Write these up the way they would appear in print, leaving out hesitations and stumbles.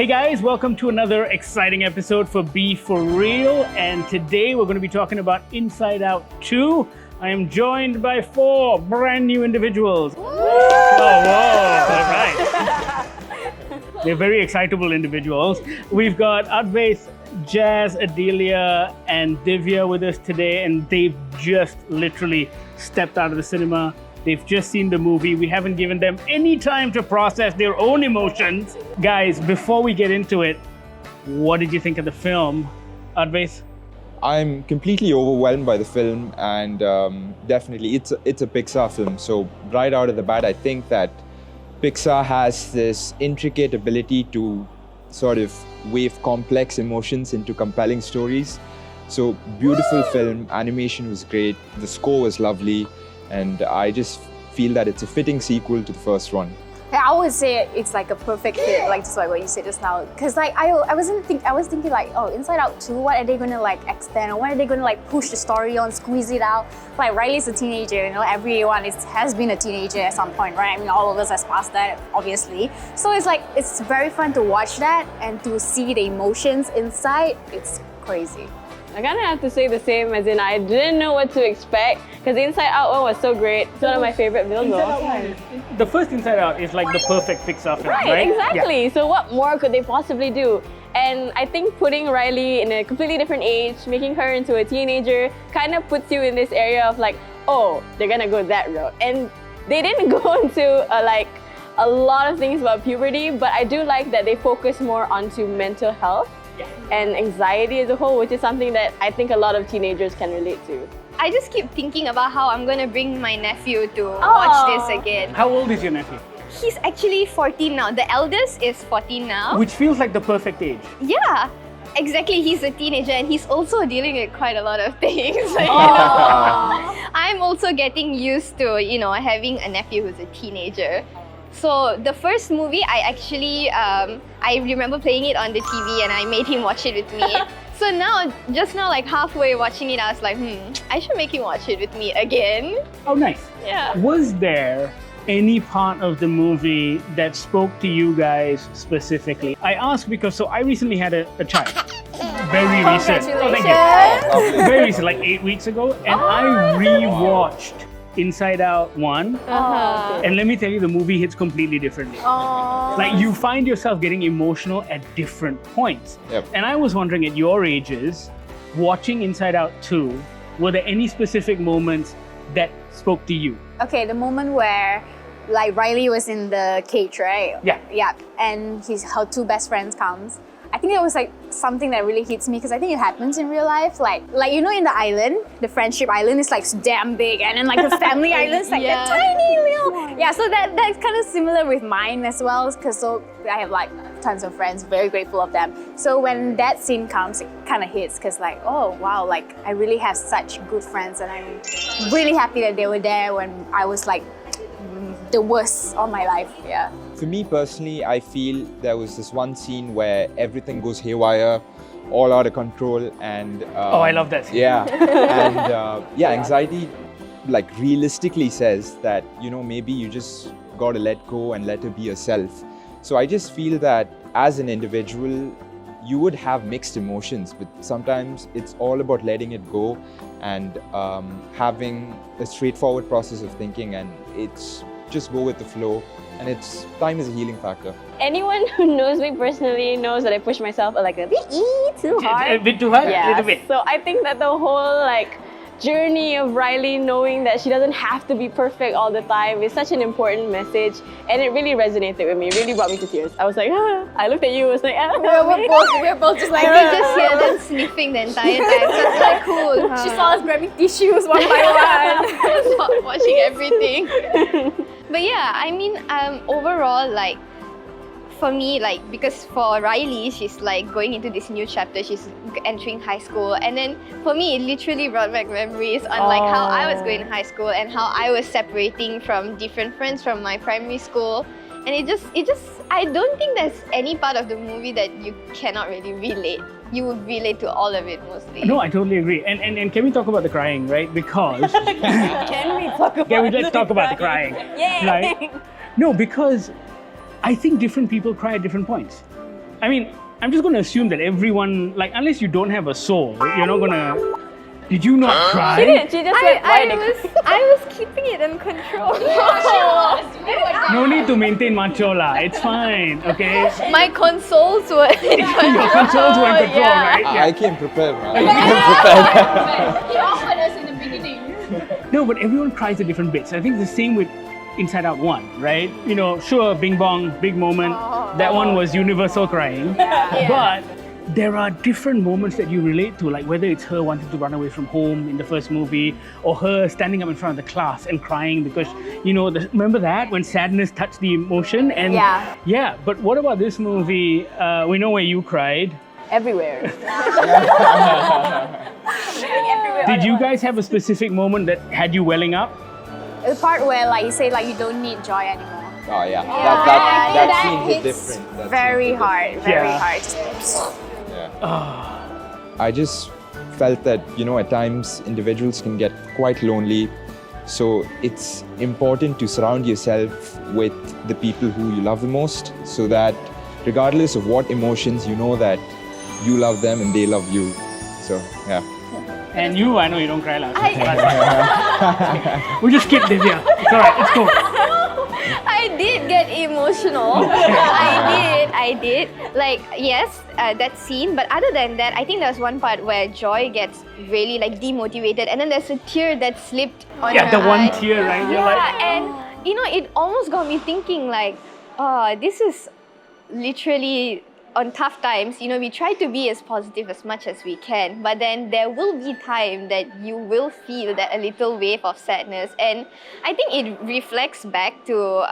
Hey guys, welcome to another exciting episode for Be For Real. And today we're going to be talking about Inside Out 2. I am joined by 4 brand new individuals. Woo! Oh, whoa, all right. They're very excitable individuals. We've got Advait, Jazz, Adelia, and Divya with us today, and they've just literally stepped out of the cinema. They've just seen the movie. We haven't given them any time to process their own emotions. Guys, before we get into it, what did you think of the film? Advait? I'm completely overwhelmed by the film, and definitely it's a Pixar film. So right out of the bat, I think that Pixar has this intricate ability to sort of weave complex emotions into compelling stories. So beautiful film, animation was great, the score was lovely, and I just feel that it's a fitting sequel to the first one. I would say it's like a perfect fit, like just like what you said just now. Because like I was thinking like, oh, Inside Out 2, what are they gonna like extend, or what are they gonna like push the story on, squeeze it out? Like Riley's a teenager, you know, everyone has been a teenager at some point, right? I mean, all of us has passed that, obviously. So it's like, it's very fun to watch that and to see the emotions inside. It's crazy. I kind of have to say the same, as in I didn't know what to expect because the Inside Out one was so great. It's one of my favorite films. The first Inside Out is like the perfect Pixar film, right? Exactly. Yeah. So what more could they possibly do? And I think putting Riley in a completely different age, making her into a teenager, kind of puts you in this area of like, oh, they're gonna go that route. And they didn't go into a lot of things about puberty, but I do like that they focus more onto mental health and anxiety as a whole, which is something that I think a lot of teenagers can relate to. I just keep thinking about how I'm gonna bring my nephew to watch this again. How old is your nephew? He's actually 14 now. The eldest is 14 now. Which feels like the perfect age. Yeah, exactly. He's a teenager and he's also dealing with quite a lot of things. I'm also getting used to, having a nephew who's a teenager. So the first movie, I actually, I remember playing it on the TV and I made him watch it with me. So just now, like halfway watching it, I was like, I should make him watch it with me again. Oh, nice. Yeah. Was there any part of the movie that spoke to you guys specifically? I ask because, I recently had a child. Very recent. Oh, thank you. Very recent, like 8 weeks ago. And I rewatched Inside Out 1. And let me tell you, the movie hits completely differently. Like you find yourself getting emotional at different points. Yep. And I was wondering, at your ages, watching Inside Out 2, were there any specific moments that spoke to you? Okay, the moment where like Riley was in the cage, right? Yeah. Yeah, and her 2 best friends comes. I think it was like something that really hits me because I think it happens in real life. Like in the island, the friendship island is like damn big, and then like the family island is like a tiny little. Yeah, so that's kind of similar with mine as well. Because I have like tons of friends, very grateful of them. So when that scene comes, it kind of hits because like, oh wow, like I really have such good friends, and I'm really happy that they were there when I was like the worst of my life. Yeah. For me personally, I feel there was this one scene where everything goes haywire, all out of control, and I love that scene. Yeah, and anxiety, like realistically says that maybe you just gotta let go and let her be yourself. So I just feel that as an individual, you would have mixed emotions, but sometimes it's all about letting it go and having a straightforward process of thinking, and it's just go with the flow. And time is a healing factor. Anyone who knows me personally knows that I push myself like a bit too hard. A bit too hard? Yeah. A little bit. So I think that the whole journey of Riley knowing that she doesn't have to be perfect all the time is such an important message, and it really resonated with me. It really brought me to tears. I was like, I looked at you, I was like, We're both just like, we just hear them sniffing the entire time. So it's like cool. She saw us grabbing tissues one by one. Watching everything. But yeah, I mean, overall, for me, because for Riley, she's going into this new chapter, she's entering high school, and then for me, it literally brought back memories on how I was going to high school and how I was separating from different friends from my primary school, and it just, I don't think there's any part of the movie that you cannot really relate. You would relate to all of it mostly. No, I totally agree. And can we talk about the crying, right? Because let's talk about the crying. Yay! Right? No, because I think different people cry at different points. I mean, I'm just going to assume that everyone, like, unless you don't have a soul, you're not going to. Did you not cry? She didn't. She just went wide. I was keeping it in control. No need to maintain macho lah. It's fine, okay? My consoles were in Your control. controls were in control, yeah. right? I came prepared, man. I came prepared. He offered us in the beginning. No, but everyone cries at different bits. I think it's the same with Inside Out 1, right? You know, sure, Bing Bong, big moment. That one was universal crying. But there are different moments that you relate to, like whether it's her wanting to run away from home in the first movie, or her standing up in front of the class and crying because, you know, remember that when sadness touched the emotion? And yeah, but what about this movie? We know where you cried. Everywhere. Did you guys have a specific moment that had you welling up? The part where, like, you say, like, you don't need joy anymore. Oh yeah, Yeah, that that scene hit hits different. That very scene hit hard, very Yeah. hard. different. I just felt that, you know, at times individuals can get quite lonely. So it's important to surround yourself with the people who you love the most, so that regardless of what emotions, you know that you love them and they love you. So yeah. And you, I know you don't cry last we just skip Divya. It's alright, it's cool. I did get emotional. I did. Like, yes, that scene. But other than that, I think there's one part where Joy gets really like demotivated, and then there's a tear that slipped on Yeah, her the one eye. tear, right? You're Yeah, like, and you know, it almost got me thinking like, oh, this is literally on tough times. You know, we try to be as positive as much as we can, but then there will be time that you will feel that a little wave of sadness. And I think it reflects back to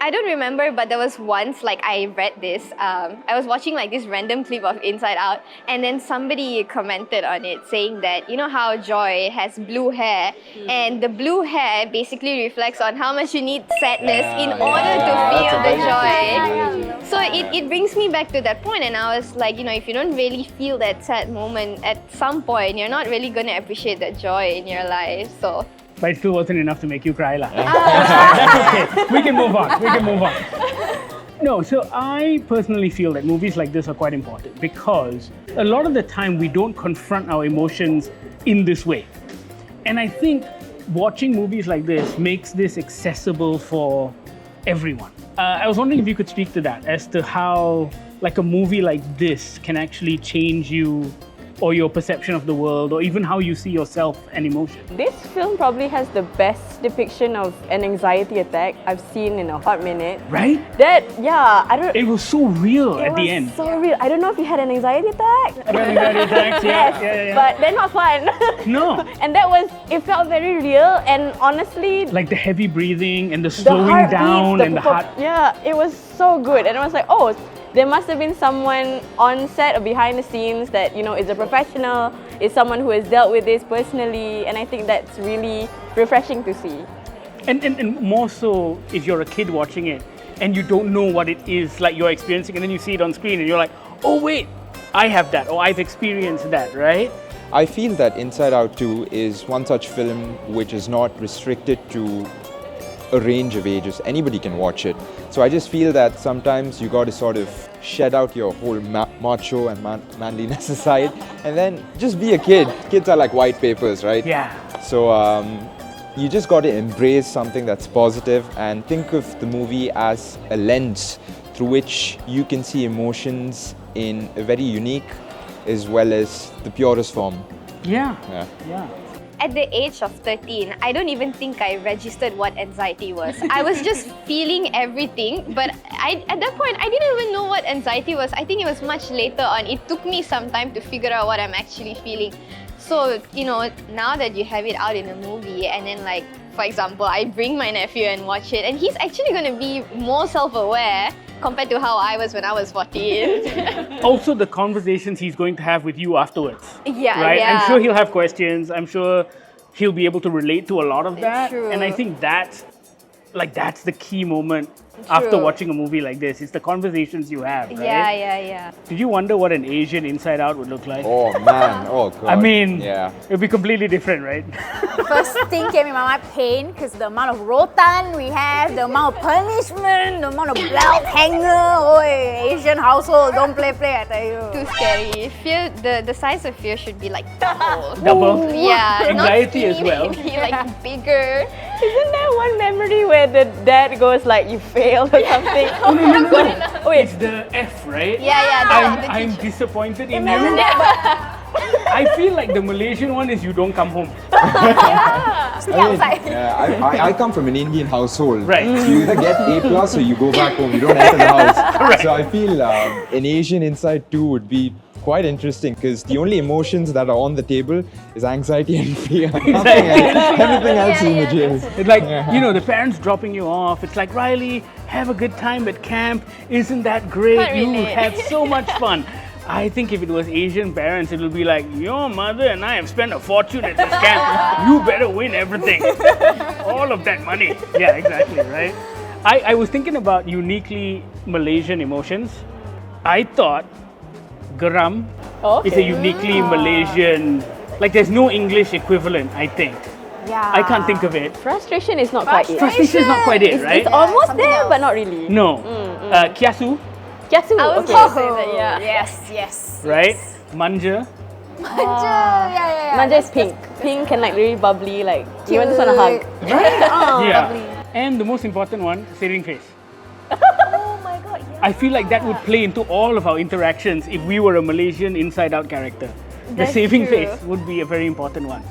I don't remember, but there was once like I read this. I was watching like this random clip of Inside Out, and then somebody commented on it saying that, you know how Joy has blue hair, and the blue hair basically reflects on how much you need sadness in order to feel the joy. So it brings me back to that point, and I was like, you know, if you don't really feel that sad moment at some point, you're not really going to appreciate that joy in your life. So. but it still wasn't enough to make you cry lah. That's okay. We can move on. No, so I personally feel that movies like this are quite important because a lot of the time we don't confront our emotions in this way. And I think watching movies like this makes this accessible for everyone. I was wondering if you could speak to that as to how like a movie like this can actually change you or your perception of the world, or even how you see yourself and emotion. This film probably has the best depiction of an anxiety attack I've seen in a hot minute. Right? I don't. It was so real at the was end. so real. I don't know if you had an anxiety attack. Anxiety attacks, Yes, yeah. but they're not fun. No. And it felt very real, and honestly, Like the heavy breathing and the the slowing heartbeats, down and the heart. Yeah, it was so good. And I was like, oh, there must have been someone on set or behind the scenes that, you know, is a professional, is someone who has dealt with this personally, and I think that's really refreshing to see. And more so if you're a kid watching it and you don't know what it is like you're experiencing, and then you see it on screen and you're like, oh wait, I have that, or I've experienced that, right? I feel that Inside Out 2 is one such film which is not restricted to a range of ages. Anybody can watch it. So I just feel that sometimes you got to sort of shed out your whole macho and manliness aside, and then just be a kid. Kids are like white papers, right? Yeah. So you just got to embrace something that's positive and think of the movie as a lens through which you can see emotions in a very unique as well as the purest form. Yeah. Yeah. At the age of 13, I don't even think I registered what anxiety was. I was just feeling everything, but at that point, I didn't even know what anxiety was. I think it was much later on. It took me some time to figure out what I'm actually feeling. So, you know, now that you have it out in a movie, and then like, for example, I bring my nephew and watch it, and he's actually going to be more self-aware compared to how I was when I was 14. Also, the conversations he's going to have with you afterwards. Yeah, Right? yeah. I'm sure he'll have questions. I'm sure he'll be able to relate to a lot of that. True. And I think that's the key moment after True. watching a movie like this. It's the conversations you have, right? Yeah. Did you wonder what an Asian Inside Out would look like? Oh man, oh god. I mean, yeah. it would be completely different, right? First thing came in my mind, pain, because the amount of rotan we have, the amount of punishment, the amount of belt hanger. Oi, Asian household, don't play, I tell you. Too scary. Fear, the size of fear should be like double. Double. Yeah. not Anxiety as skinny, well. maybe like bigger. Isn't there one memory where the dad goes like, you failed or something? Oh, wait, it's the F, right? Yeah. I'm disappointed in Imagine you. that, I feel like the Malaysian one is you don't come home. stay outside. I come from an Indian household. Right. So you either get A plus or you go back home. You don't enter the house. So I feel an Asian Inside 2 would be quite interesting because the only emotions that are on the table is anxiety and fear. Nothing else. Everything else is in the jail. It's like, you know, the parents dropping you off. It's like, Riley, have a good time at camp. Isn't that great? Can't You relate. have so much fun. I think if it was Asian parents, it would be like, your mother and I have spent a fortune at this camp. You better win everything. All of that money. Yeah, exactly, right? I was thinking about uniquely Malaysian emotions. I thought geram is a uniquely Malaysian, like there's no English equivalent, I think. Yeah. I can't think of it. Frustration is not quite it. Frustration is not quite it, right? It's almost something there, else. but not really. No. Kiasu, Kiasu. I was Okay. gonna say that, yeah. Yes. right? Manja. Yeah. Manja is pink. Pink and like really bubbly, like you just want to hug. Yeah. And the most important one, saving face. Oh my god, yeah. I feel like that would play into all of our interactions if we were a Malaysian Inside Out character. The That's saving true. face would be a very important one.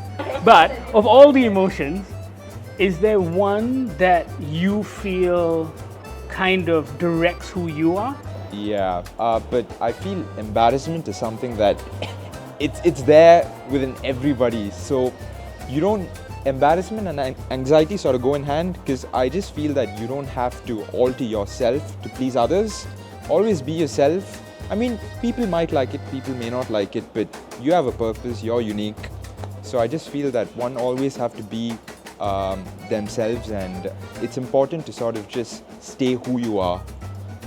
But of all the emotions, is there one that you feel kind of directs who you are? Yeah, but I feel embarrassment is something that it's there within everybody. So you don't embarrassment and anxiety sort of go in hand because I just feel that you don't have to alter yourself to please others. Always be yourself. I mean, people might like it, people may not like it, but you have a purpose. You're unique. So I just feel that one always have to be themselves, and it's important to sort of just stay who you are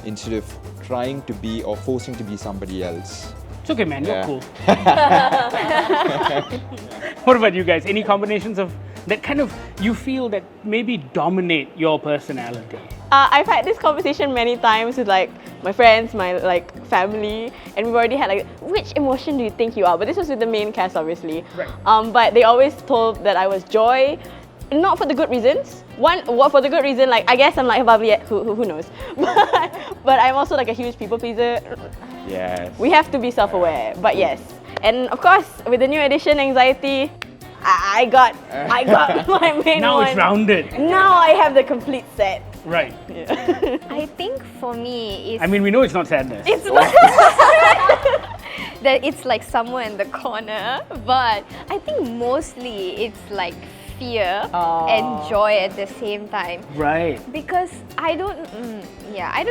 instead of trying to be or forcing to be somebody else. It's okay, man. You're Yeah. cool. What about you guys? Any combinations of that kind of you feel that maybe dominate your personality? I've had this conversation many times with like my friends, my like family, and we've already had like, which emotion do you think you are? But this was with the main cast, obviously. Right. But they always told that I was joy, not for the good reasons. What for the good reason, like I guess I'm like bubbly. Who knows? But I'm also like a huge people pleaser. Yes. We have to be self-aware. But yes, and of course with the new edition, Anxi-Tea, I got my main Now one. it's rounded. Now I have the complete set. Right. I think for me, it's I mean, we know it's not sadness. it's not that it's like somewhere in the corner, but I think mostly it's like fear and joy at the same time. Right. Because I don't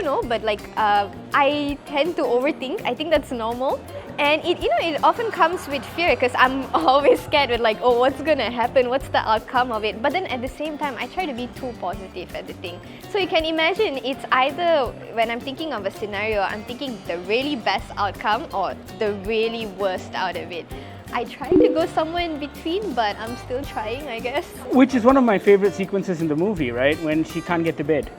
know, but like I tend to overthink. I think that's normal, and it often comes with fear because I'm always scared with like, oh, what's gonna happen? What's the outcome of it? But then at the same time, I try to be too positive at the thing. So you can imagine it's either when I'm thinking of a scenario, I'm thinking the really best outcome or the really worst out of it. I try to go somewhere in between, but I'm still trying, I guess. Which is one of my favorite sequences in the movie, right? When she can't get to bed.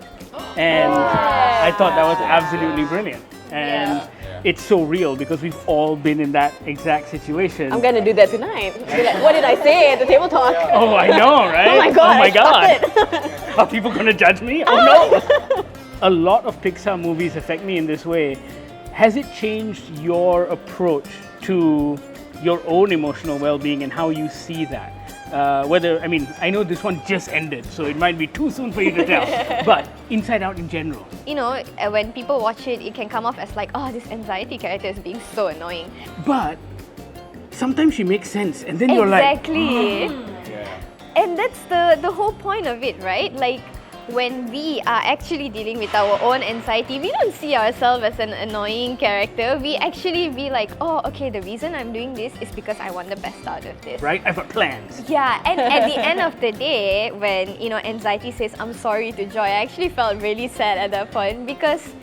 And I thought that was absolutely brilliant. And it's so real because we've all been in that exact situation. I'm gonna do that tonight. Be like, what did I say at the table talk? Oh, I know, right? Oh my god! Oh my god! God. Are people gonna judge me? Oh no! A lot of Pixar movies affect me in this way. Has it changed your approach to your own emotional well-being and how you see that? I know this one just ended, so it might be too soon for you to tell, but Inside Out in general. You know, when people watch it, it can come off as like, oh, this anxiety character is being so annoying. But sometimes she makes sense, and then you're like, Exactly. And that's the whole point of it, right? Like, when we are actually dealing with our own anxiety, we don't see ourselves as an annoying character. We actually be like, oh, okay, the reason I'm doing this is because I want the best out of this. Right? I've got plans. Yeah, and at the end of the day, when anxiety says I'm sorry to Joy, I actually felt really sad at that point because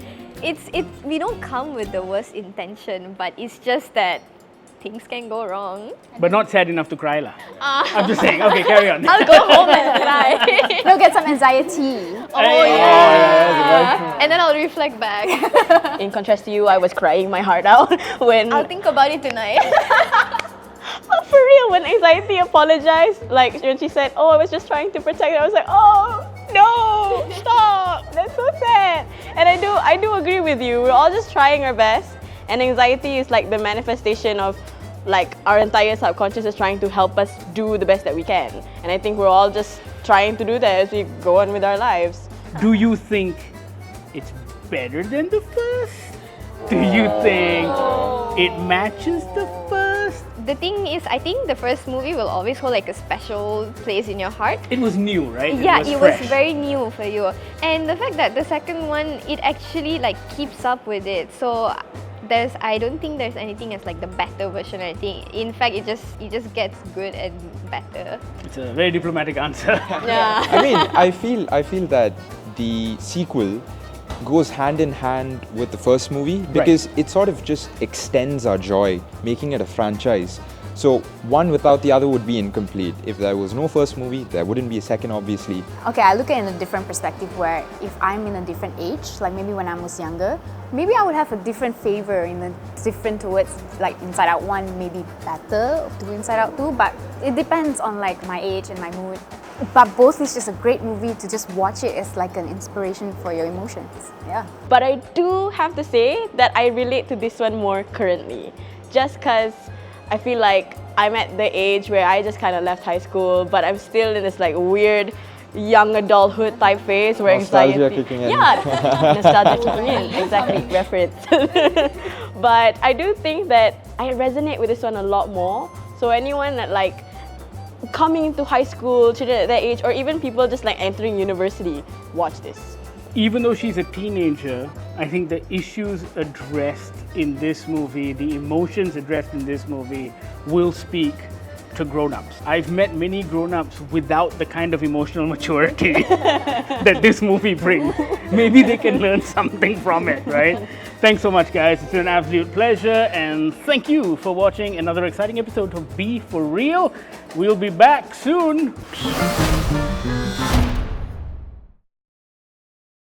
it's we don't come with the worst intention, but it's just that things can go wrong. But not sad enough to cry lah. I'm just saying. Okay, carry on. I'll go home and cry. No, get some anxiety. Oh yeah. And then I'll reflect back. In contrast to you, I was crying my heart out when... I'll think about it tonight. Oh, for real, when Anxi-Tea apologized, like when she said, oh, I was just trying to protect her, I was like, oh, no, stop. That's so sad. And I do agree with you. We're all just trying our best. And anxiety is like the manifestation of like our entire subconscious is trying to help us do the best that we can. And I think we're all just trying to do that as we go on with our lives. Do you think it's better than the first? Do you think it matches the first? The thing is, I think the first movie will always hold like a special place in your heart. It was new, right? Yeah, it was fresh. very new for you. And the fact that the second one, it actually like keeps up with it. So I don't think there's anything as like the better version. I think, in fact, it just gets good and better. It's a very diplomatic answer. Yeah. I mean, I feel that the sequel goes hand in hand with the first movie because it sort of just extends our joy, making it a franchise. So one without the other would be incomplete. If there was no first movie, there wouldn't be a second, obviously. Okay, I look at it in a different perspective where if I'm in a different age, like maybe when I was younger, maybe I would have a different favor in the different towards like Inside Out 1 maybe better to Inside Out 2, but it depends on like my age and my mood. But both is just a great movie to just watch it as like an inspiration for your emotions. Yeah. But I do have to say that I relate to this one more currently. Just because I feel like I'm at the age where I just kind of left high school, but I'm still in this like weird young adulthood type phase where Nostalgia anxiety... kicking in. Yeah, nostalgia kicking in. Exactly, reference. But I do think that I resonate with this one a lot more. So anyone that like coming into high school, children at that age, or even people just like entering university, watch this. Even though she's a teenager, I think the issues addressed in this movie, the emotions addressed in this movie, will speak to grown-ups. I've met many grown-ups without the kind of emotional maturity that this movie brings. Maybe they can learn something from it, right? Thanks so much, guys. It's been an absolute pleasure, and thank you for watching another exciting episode of Be For Real. We'll be back soon.